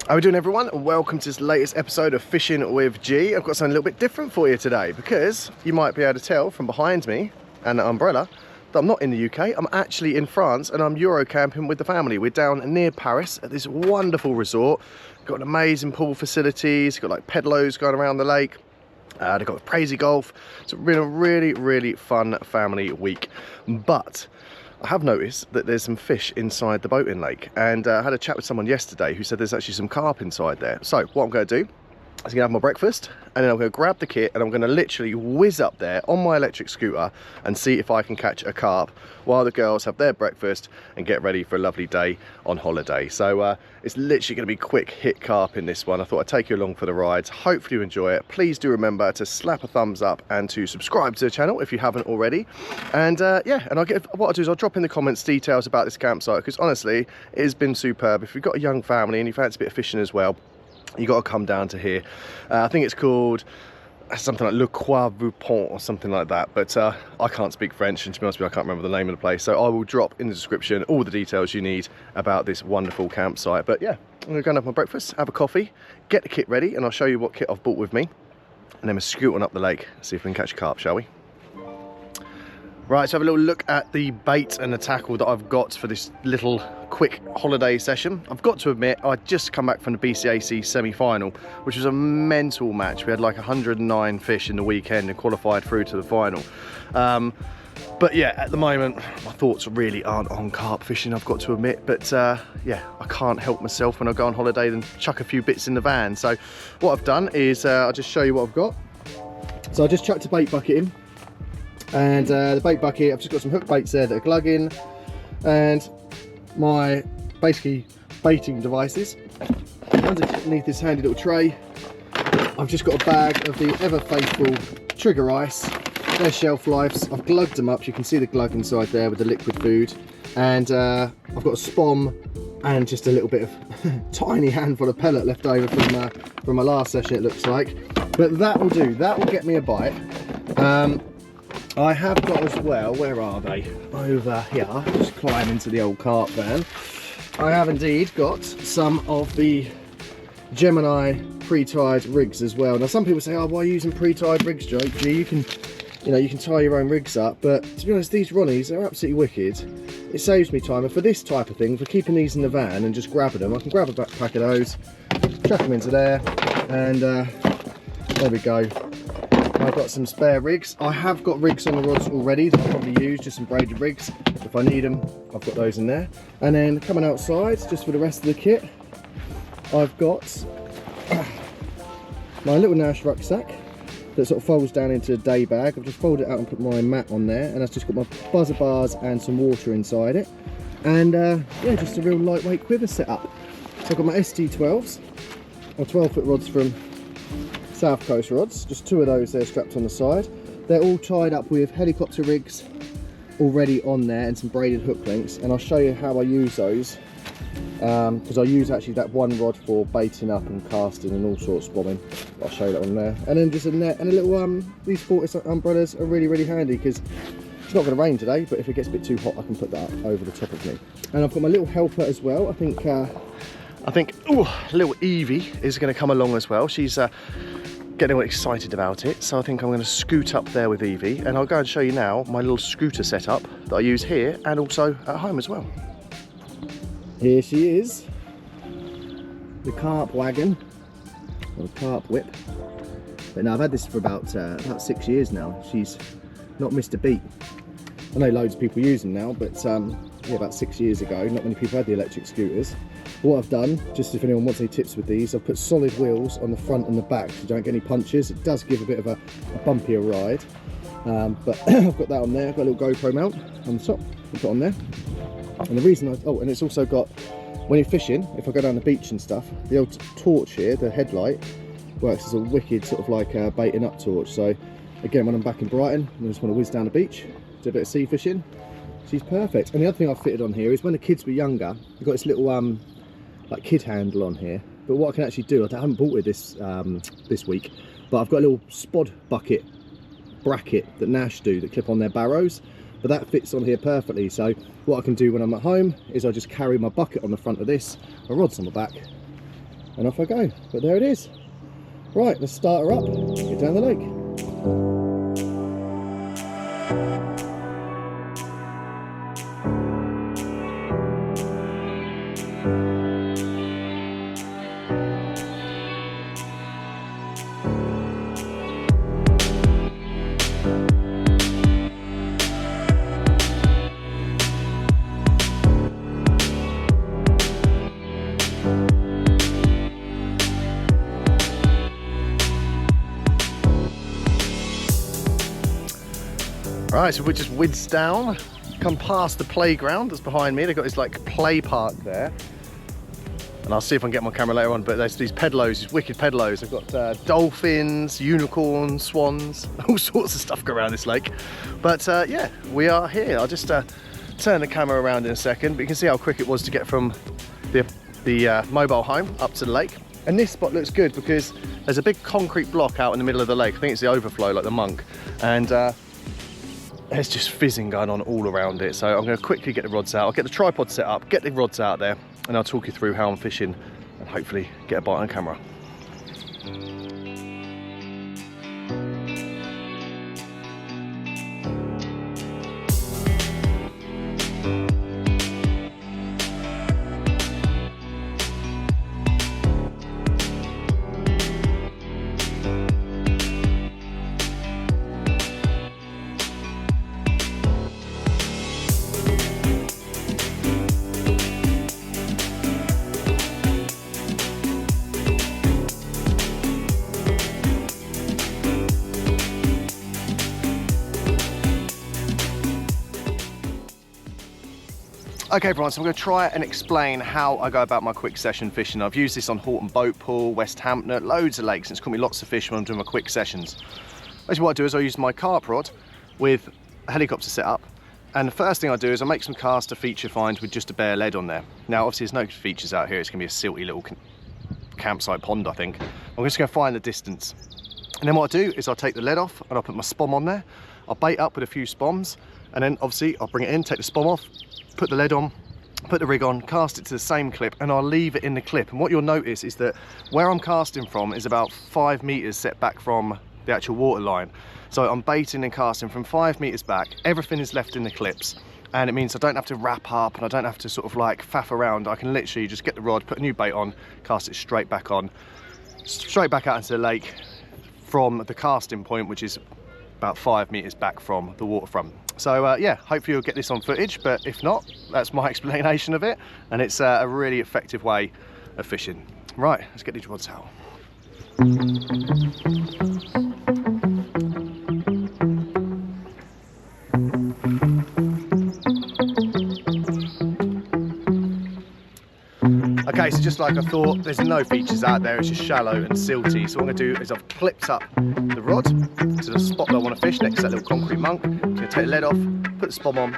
How are we doing, everyone? And welcome to this latest episode of Fishing with G. I've got something a little bit different for you today because you might be able to tell from behind me and the umbrella that I'm not in the UK. I'm actually in France and I'm Eurocamping with the family. We're down near Paris at this wonderful resort. Got an amazing pool facilities, got like pedalos going around the lake. They've got crazy golf. It's been a really fun family week. But I have noticed that there's some fish inside the boating lake, and I had a chat with someone yesterday who said there's actually some carp inside there. So what I'm going to do is I'm going to have my breakfast, and then I'm going to grab the kit and I'm going to literally whiz up there on my electric scooter and see if I can catch a carp while the girls have their breakfast and get ready for a lovely day on holiday. So it's literally going to be quick hit carp in this one. I thought I'd take you along for the rides. Hopefully you enjoy it. Please do remember to slap a thumbs up and to subscribe to the channel if you haven't already. And yeah, and what I'll do is I'll drop in the comments details about this campsite, because honestly it has been superb. If you've got a young family and you fancy a bit of fishing as well, you got to come down to here. I think it's called something like Le Croix Du Vieux Pont or something like that, but I can't speak French, and to be honest with you, I can't remember the name of the place, so I will drop in the description all the details you need about this wonderful campsite. But yeah, I'm going to go and have my breakfast, have a coffee, get the kit ready, and I'll show you what kit I've bought with me, and then we'll scoot on up the lake, see if we can catch a carp, shall we? Right, so have a little look at the bait and the tackle that I've got for this little quick holiday session. I've got to admit, I'd just come back from the BCAC semi-final, which was a mental match. We had like 109 fish in the weekend and qualified through to the final. But yeah, at the moment, my thoughts really aren't on carp fishing, I've got to admit. But yeah, I can't help myself when I go on holiday and chuck a few bits in the van. So what I've done is, I'll just show you what I've got. So I just chucked a bait bucket in. And the bait bucket, I've just got some hook baits there that are glugging, and my basically baiting devices. Underneath this handy little tray, I've just got a bag of the ever faithful trigger ice. Their shelf lives. I've glugged them up. You can see the glug inside there with the liquid food, and I've got a spom and just a little bit of tiny handful of pellet left over from my last session, it looks like. But that will do. That will get me a bite. I have got as well, where are they? Over here, just climb into the old carp van. I have indeed got some of the Gemini pre-tied rigs as well. Now some people say, oh, why are you using pre-tied rigs, Joe? You can tie your own rigs up, but to be honest, these Ronnies are absolutely wicked. It saves me time, and for this type of thing, for keeping these in the van and just grabbing them, I can grab a pack of those, chuck them into there, and there we go. I've got some spare rigs. I have got rigs on the rods already that I'll probably use, just some braided rigs. If I need them, I've got those in there. And then coming outside, just for the rest of the kit, I've got my little Nash rucksack that sort of folds down into a day bag. I've just folded it out and put my mat on there, and I've just got my buzzer bars and some water inside it. And yeah, just a real lightweight quiver setup. So I've got my ST12s, or 12-foot rods from South Coast rods, just two of those there strapped on the side. They're all tied up with helicopter rigs already on there and some braided hook links, and I'll show you how I use those, because I use actually that one rod for baiting up and casting and all sorts of bombing. I'll show you that on there. And then just a net and a little these Fortis umbrellas are really handy, because it's not going to rain today, but if it gets a bit too hot I can put that over the top of me. And I've got my little helper as well. I think ooh, little Evie is going to come along as well. She's getting all excited about it, so I think I'm going to scoot up there with Evie, and I'll go and show you now my little scooter setup that I use here and also at home as well. Here she is, the carp wagon, or the carp whip. But now I've had this for about 6 years now. She's not missed a beat. I know loads of people use them now, but yeah, about 6 years ago, not many people had the electric scooters. What I've done, just if anyone wants any tips with these, I've put solid wheels on the front and the back so you don't get any punches. It does give a bit of a bumpier ride, but I've got that on there. I've got a little GoPro mount on the top, I've got on there. And the reason and it's also got, when you're fishing, if I go down the beach and stuff, the old torch here, the headlight, works as a wicked sort of like baiting up torch. So again, when I'm back in Brighton and I just want to whiz down the beach, do a bit of sea fishing, she's perfect. And the other thing I've fitted on here is when the kids were younger, I've got this little like kid handle on here. But what I can actually do, I haven't bought it this week, but I've got a little spod bucket bracket that Nash do that clip on their barrows, but that fits on here perfectly. So what I can do when I'm at home is I just carry my bucket on the front of this, my rod's on the back, and off I go. But there it is. Right, let's start her up, get down the lake. Right, so we just whizzed down, come past the playground that's behind me. They've got this like play park there. And I'll see if I can get my camera later on, but there's these pedlos, these wicked pedlos. They've got dolphins, unicorns, swans, all sorts of stuff go around this lake. But yeah, we are here. I'll just turn the camera around in a second, but you can see how quick it was to get from the mobile home up to the lake. And this spot looks good because there's a big concrete block out in the middle of the lake. I think it's the overflow, like the Monk. And there's just fizzing going on all around it. So I'm going to quickly get the rods out. I'll get the tripod set up, get the rods out there, and I'll talk you through how I'm fishing and hopefully get a bite on camera. Okay everyone, so I'm going to try and explain how I go about my quick session fishing. I've used this on Horton Boat Pool, West Hampton, loads of lakes, and it's caught me lots of fish when I'm doing my quick sessions. Basically what I do is I use my carp rod with a helicopter set up, and the first thing I do is I make some casts to feature find with just a bare lead on there. Now obviously there's no features out here, it's going to be a silty little campsite pond I think. I'm just going to find the distance. And then what I do is I'll take the lead off and I'll put my spom on there. I'll bait up with a few spoms, and then obviously I'll bring it in, take the spom off, put the lead on, put the rig on, cast it to the same clip, and I'll leave it in the clip. And what you'll notice is that where I'm casting from is about 5 meters set back from the actual water line. So I'm baiting and casting from 5 meters back. Everything is left in the clips, and it means I don't have to wrap up and I don't have to sort of like faff around. I can literally just get the rod, put a new bait on, cast it straight back on, straight back out into the lake from the casting point, which is about 5 meters back from the waterfront. So yeah, hopefully you'll get this on footage, but if not, that's my explanation of it, and it's a really effective way of fishing. Right, let's get these rods out. Okay, so just like I thought, there's no features out there, it's just shallow and silty. So what I'm going to do is I've clipped up the rod to the spot that I want to fish, next to that little concrete monk. I'm going to take the lead off, put the spom on,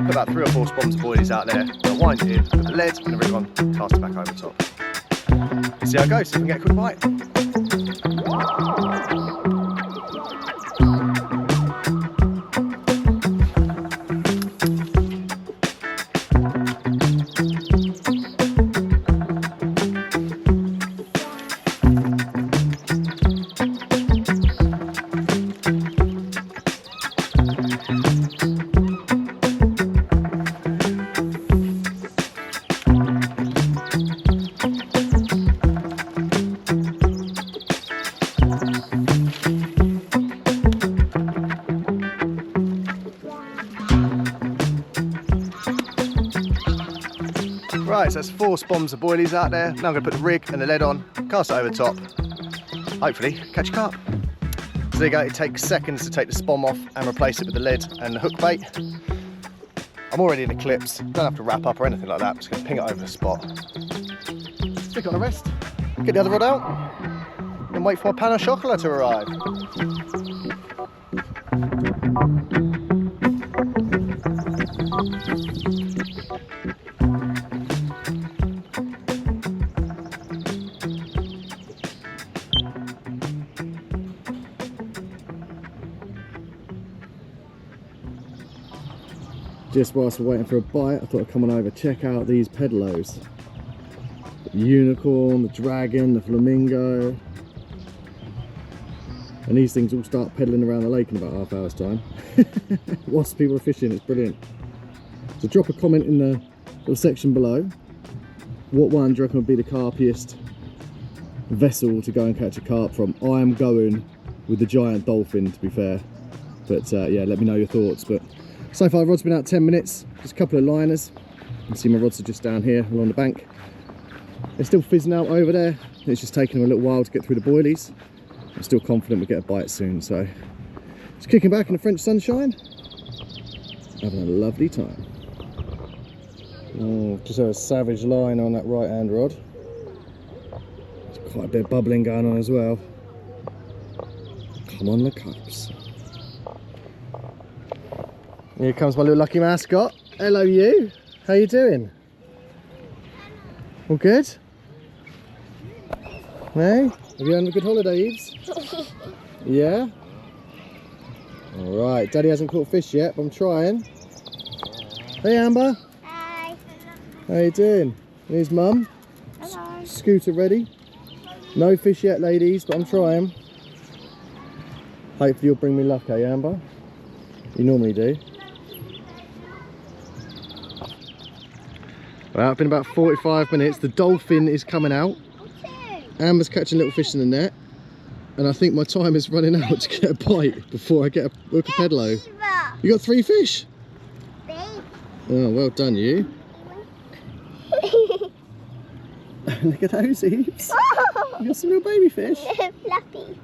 put about 3 or 4 spoms of boilies out there, I'll wind it in, put the lead and the rig on, cast it back over the top. See how it goes, see if we can get a quick bite. Right, so that's 4 spoms of boilies out there. Now I'm going to put the rig and the lead on, cast it over the top, hopefully catch a carp. So there you go, it takes seconds to take the spom off and replace it with the lead and the hook bait. I'm already in the clips, don't have to wrap up or anything like that, I'm just going to ping it over the spot. Stick it on the rest, get the other rod out, and wait for my pan of chocolat to arrive. Just whilst we're waiting for a bite, I thought I'd come on over, check out these pedlos. The unicorn, the dragon, the flamingo. And these things all start pedalling around the lake in about half hour's time. Whilst people are fishing, it's brilliant. So drop a comment in the little section below. What one do you reckon would be the carpiest vessel to go and catch a carp from? I am going with the giant dolphin, to be fair. But yeah, let me know your thoughts. But so far the rod's been out 10 minutes. Just a couple of liners. You can see my rods are just down here along the bank. They're still fizzing out over there. It's just taking them a little while to get through the boilies. I'm still confident we'll get a bite soon, so just kicking back in the French sunshine, having a lovely time. Oh, just had a savage line on that right hand rod. There's quite a bit of bubbling going on as well. Come on, the carps. Here comes my little lucky mascot. Hello, you. How you doing? All good? Hey? Have you had a good holiday, Eves? Yeah? Alright, Daddy hasn't caught fish yet, but I'm trying. Hey Amber. Hi. How you doing? Here's Mum. Hello. Scooter ready. No fish yet, ladies, but I'm trying. Hopefully you'll bring me luck, eh Amber? You normally do. Well, it's been about 45 minutes. The dolphin is coming out. Amber's catching little fish in the net, and I think my time is running out to get a bite before I get a hook a pedalo. You got 3 fish? Oh, well done you. Look at those, Eves. You got some little baby fish. Fluffy.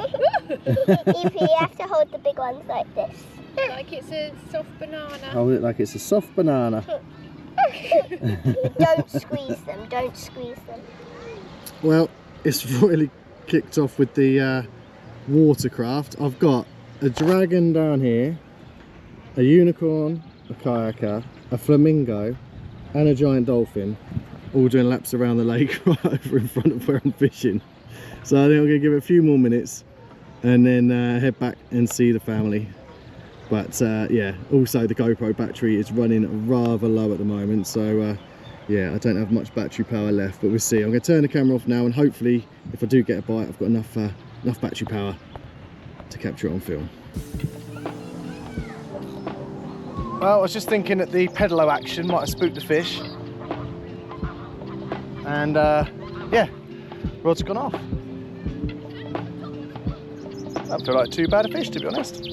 You have to hold the big ones like this. Like it's a soft banana. Hold it like it's a soft banana. Don't squeeze them, don't squeeze them. Well, it's really kicked off with the watercraft. I've got a dragon down here, a unicorn, a kayaker, a flamingo and a giant dolphin, all doing laps around the lake right over in front of where I'm fishing. So I think I'm going to give it a few more minutes and then head back and see the family. But yeah, also the GoPro battery is running rather low at the moment, so yeah, I don't have much battery power left, but we'll see. I'm going to turn the camera off now, and hopefully if I do get a bite, I've got enough battery power to capture it on film. Well, I was just thinking that the pedalo action might have spooked the fish, and yeah, rod's gone off. Doesn't feel like too bad a fish, to be honest.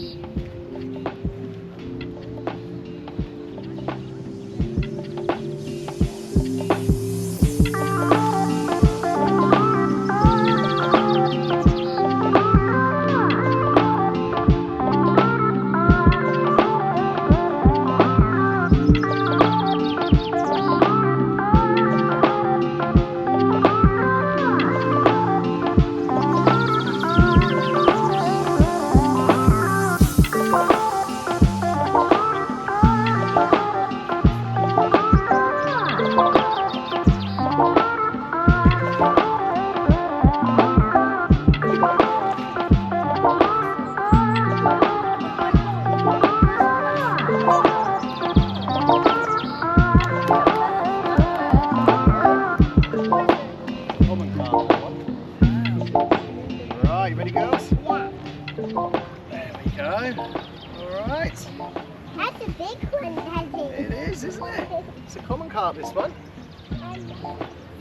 It's a common carp, this one.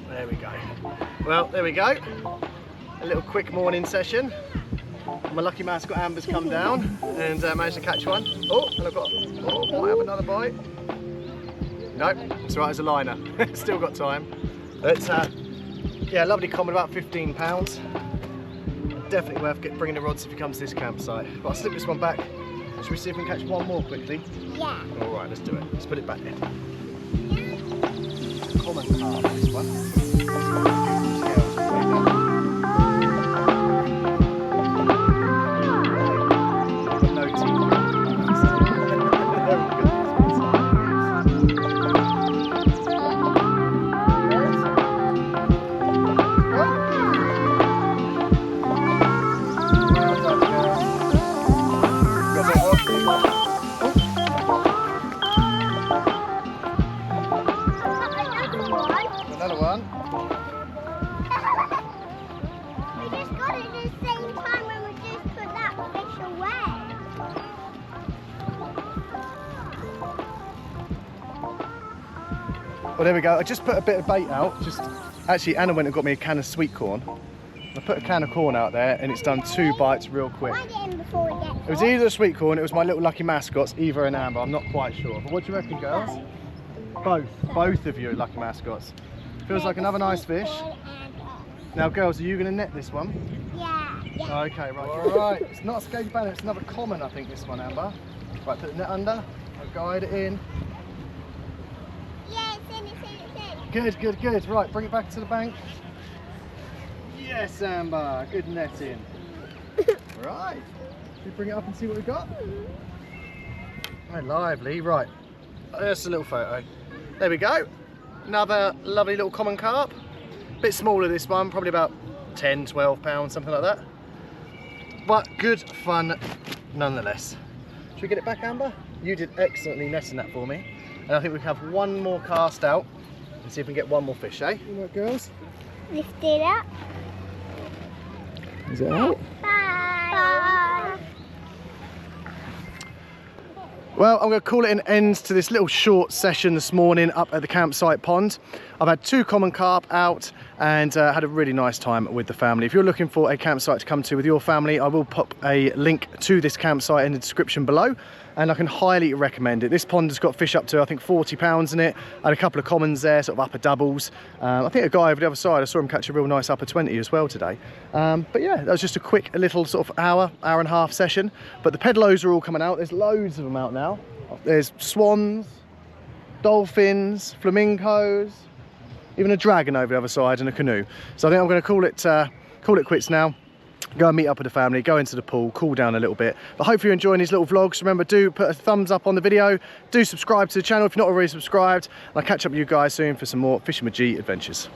There we go. Well, there we go. A little quick morning session. My lucky mascot Amber's come down and managed to catch one. Oh, and I've got, oh, might have another bite. Nope, it's alright, as a liner. Still got time. But yeah, lovely common, about £15. Definitely worth bringing the rods if you come to this campsite. But I'll slip this one back. Should we see if we can catch one more quickly? Yeah. Alright, let's do it. Let's put it back in. Common carp, this one. No teeth. another one. We just got it at the same time when we just put that fish away. Well, there we go. I just put a bit of bait out. Actually, Anna went and got me a can of sweet corn. I put a can of corn out there and it's done 2 bites real quick. Why get in before we get It was either sweet corn, it was my little lucky mascots, Eva and Amber. I'm not quite sure. But what do you reckon, girls? Both of you are lucky mascots. Feels like another nice fish. Now, girls, are you going to net this one? Yeah. Okay, right. Alright, it's not a scaly banner, it's another common, I think, this one, Amber. Right, put the net under. I'll guide it in. Yeah, it's in. Good, good, good. Right, bring it back to the bank. Yes, Amber. Good netting. Right. Should we bring it up and see what we've got? Very lively. Right. There's a little photo. There we go. Another lovely little common carp. Bit smaller this one, probably about 10, 12 pounds, something like that. But good fun nonetheless. Should we get it back, Amber? You did excellently netting that for me. And I think we have one more cast out and see if we can get one more fish, eh? You right, girls? Lift it up. Is it out? Bye. Well, I'm going to call it an end to this little short session this morning up at the campsite pond. I've had 2 common carp out and had a really nice time with the family. If you're looking for a campsite to come to with your family, I will pop a link to this campsite in the description below, and I can highly recommend it. This pond has got fish up to, I think, 40 pounds in it. I had a couple of commons there, sort of upper doubles. I think a guy over the other side, I saw him catch a real nice upper 20 as well today. But yeah, that was just a quick little sort of hour and a half session. But the pedlos are all coming out. There's loads of them out now. There's swans, dolphins, flamingos, even a dragon over the other side and a canoe. So I think I'm going to call it quits now. Go and meet up with the family, go into the pool, cool down a little bit. But hopefully you're enjoying these little vlogs. Remember, do put a thumbs up on the video. Do subscribe to the channel if you're not already subscribed. And I'll catch up with you guys soon for some more Fishing with G adventures.